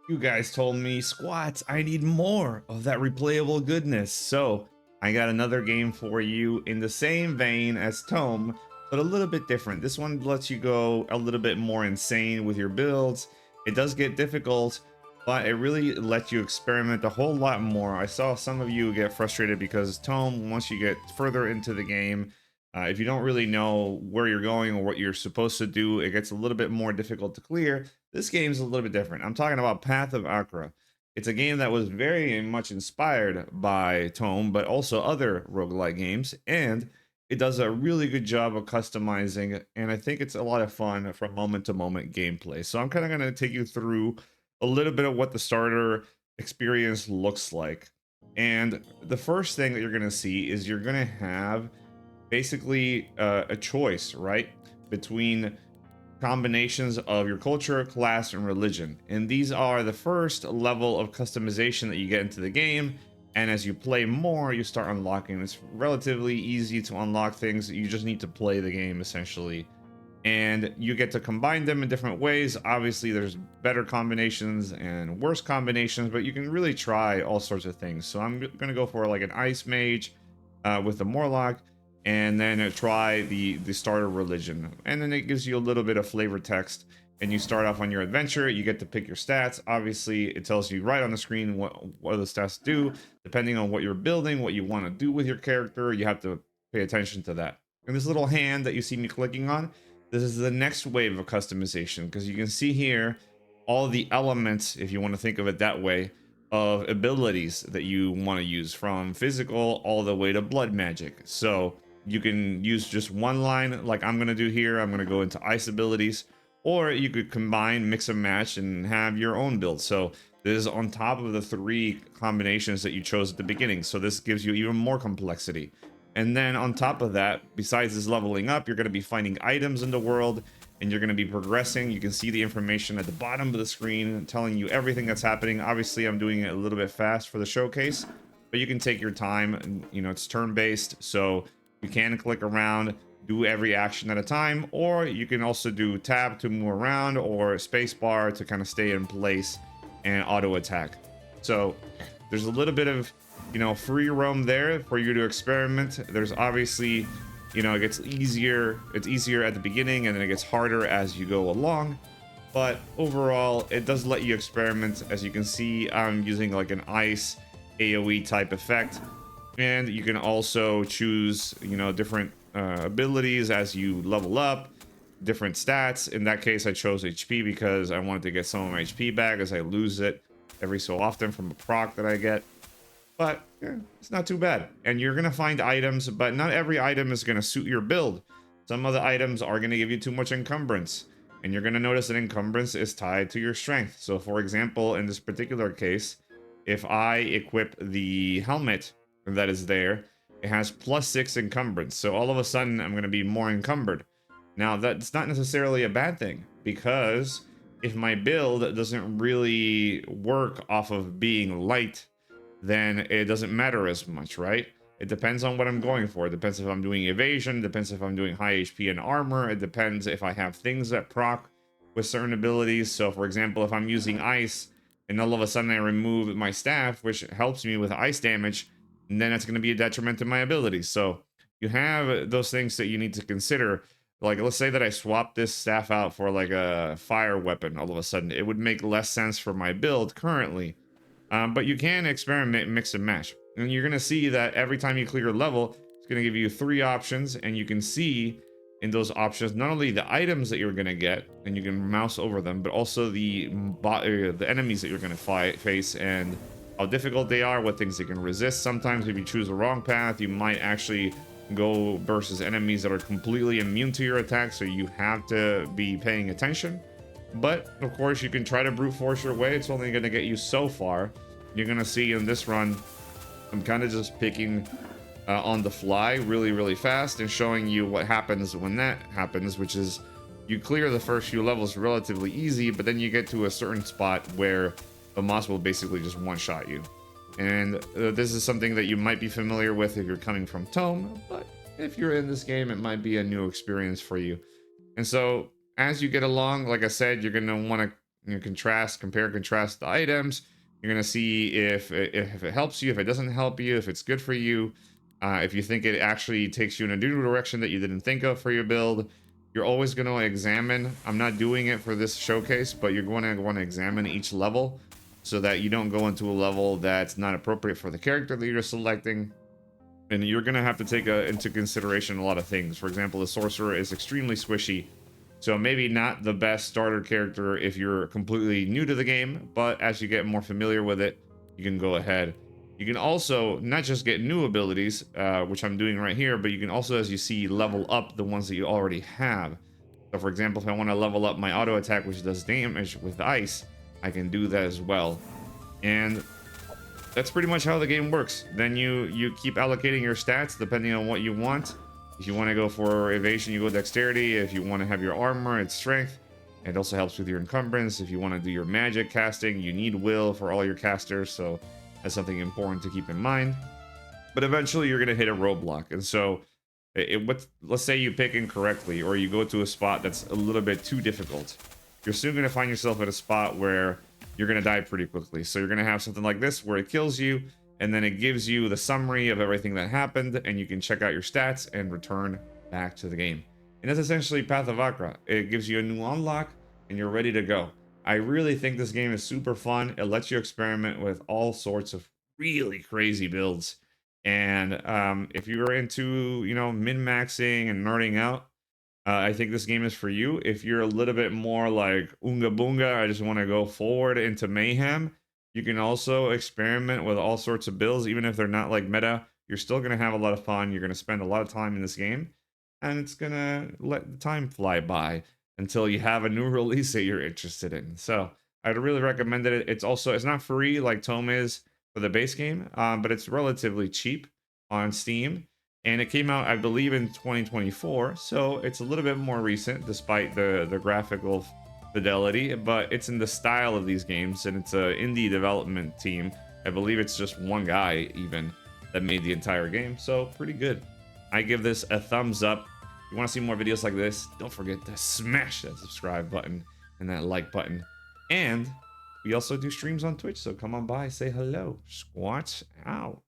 You guys told me, Squats, I need more of that replayable goodness. So I got another game for you in the same vein as Tome, but a little bit different. This one lets you go a little bit more insane with your builds. It does get difficult, but it really lets you experiment a whole lot more. I saw some of you get frustrated because Tome, once you get further into the game, if you don't really know where you're going or what you're supposed to do, it gets a little bit more difficult to clear. This game's a little bit different. I'm talking about Path of Achra. It's a game that was very much inspired by Tome, but also other roguelike games, and it does a really good job of customizing, and I think it's a lot of fun from moment to moment gameplay. So I'm kind of going to take you through a little bit of what the starter experience looks like. And the first thing that you're going to see is you're going to have basically a choice, right? Between combinations of your culture, class, and religion. And these are the first level of customization that you get into the game. And as you play more, you start unlocking. It's relatively easy to unlock things. You just need to play the game essentially. And you get to combine them in different ways. Obviously, there's better combinations and worse combinations, but you can really try all sorts of things. So I'm going to go for like an ice mage with the Morlock, and then try the starter religion, and then it gives you a little bit of flavor text, and you start off on your adventure. You get to pick your stats. Obviously, it tells you right on the screen what the stats do depending on what you're building, what you want to do with your character. You have to pay attention to that. And this little hand that you see me clicking on, this is the next wave of customization, because you can see here all the elements, if you want to think of it that way, of abilities that you want to use, from physical all the way to blood magic. So you can use just one line like I'm going to do here. I'm going to go into ice abilities, or you could combine, mix and match, and have your own build. So this is on top of the three combinations that you chose at the beginning. So this gives you even more complexity. And then on top of that, besides this leveling up, you're going to be finding items in the world, and you're going to be progressing. You can see the information at the bottom of the screen telling you everything that's happening. Obviously, I'm doing it a little bit fast for the showcase, but you can take your time. You know, it's turn-based, so you can click around, do every action at a time, or you can also do tab to move around, or spacebar to kind of stay in place and auto attack. So there's a little bit of, you know, free roam there for you to experiment. There's obviously, you know, it gets easier. It's easier at the beginning, and then it gets harder as you go along. But overall, it does let you experiment. As you can see, I'm using like an ice AoE type effect. And you can also choose, you know, different abilities as you level up, different stats. In that case, I chose HP because I wanted to get some of my HP back, as I lose it every so often from a proc that I get. But yeah, it's not too bad. And you're going to find items, but not every item is going to suit your build. Some of the items are going to give you too much encumbrance. And you're going to notice that encumbrance is tied to your strength. So for example, in this particular case, if I equip the helmet that is there, it has +6 encumbrance. So all of a sudden, I'm going to be more encumbered. Now, that's not necessarily a bad thing, because if my build doesn't really work off of being light, then it doesn't matter as much, right? It depends on what I'm going for. It depends if I'm doing evasion, it depends if I'm doing high HP and armor, it depends if I have things that proc with certain abilities. So for example, if I'm using ice and all of a sudden I remove my staff, which helps me with ice damage, and then it's going to be a detriment to my abilities. So you have those things that you need to consider. Like, let's say that I swap this staff out for like a fire weapon. All of a sudden, it would make less sense for my build currently. But you can experiment, mix and match. And you're going to see that every time you clear a level, it's going to give you 3 options. And you can see in those options not only the items that you're going to get, and you can mouse over them, but also the enemies that you're going to face, and how difficult they are, what things they can resist. Sometimes if you choose the wrong path, you might actually go versus enemies that are completely immune to your attack, so you have to be paying attention. But of course, you can try to brute force your way. It's only going to get you so far. You're going to see in this run, I'm kind of just picking on the fly really fast and showing you what happens when that happens, which is you clear the first few levels relatively easy, but then you get to a certain spot where the moss will basically just one-shot you. And this is something that you might be familiar with if you're coming from Tome, but if you're in this game, it might be a new experience for you. And so as you get along, like I said, you're going to want to You contrast, compare, contrast the items. You're gonna see if it helps you, if it doesn't help you, if it's good for you, if you think it actually takes you in a new direction that you didn't think of for your build. You're always going to examine. I'm not doing it for this showcase, but you're going to want to examine each level so that you don't go into a level that's not appropriate for the character that you're selecting. And you're going to have to take into consideration a lot of things. For example, the sorcerer is extremely squishy, so maybe not the best starter character if you're completely new to the game, but as you get more familiar with it, you can go ahead. You can also not just get new abilities, which I'm doing right here, but you can also, as you see, level up the ones that you already have. So for example, if I want to level up my auto attack, which does damage with ice, I can do that as well. And that's pretty much how the game works. Then you keep allocating your stats depending on what you want. If you want to go for evasion, you go dexterity. If you want to have your armor, it's strength. It also helps with your encumbrance. If you want to do your magic casting, you need will for all your casters, so that's something important to keep in mind. But eventually you're going to hit a roadblock. And so let's say you pick incorrectly, or you go to a spot that's a little bit too difficult. You're soon going to find yourself at a spot where you're going to die pretty quickly. So you're going to have something like this where it kills you, and then it gives you the summary of everything that happened, and you can check out your stats and return back to the game. And that's essentially Path of Achra. It gives you a new unlock, and you're ready to go. I really think this game is super fun. It lets you experiment with all sorts of really crazy builds. And if you're into, min-maxing and nerding out, I think this game is for you. If you're a little bit more like Unga Boonga, I just want to go forward into mayhem, you can also experiment with all sorts of builds, even if they're not like meta. You're still going to have a lot of fun. You're going to spend a lot of time in this game, and it's going to let the time fly by until you have a new release that you're interested in. So I'd really recommend it. It's not free like Tome is for the base game, but it's relatively cheap on Steam. And it came out, I believe, in 2024, so it's a little bit more recent, despite the graphical fidelity, but it's in the style of these games, and it's an indie development team. I believe it's just one guy, even, that made the entire game, so pretty good. I give this a thumbs up. If you want to see more videos like this, don't forget to smash that subscribe button and that like button. And we also do streams on Twitch, so come on by, say hello. Squats out.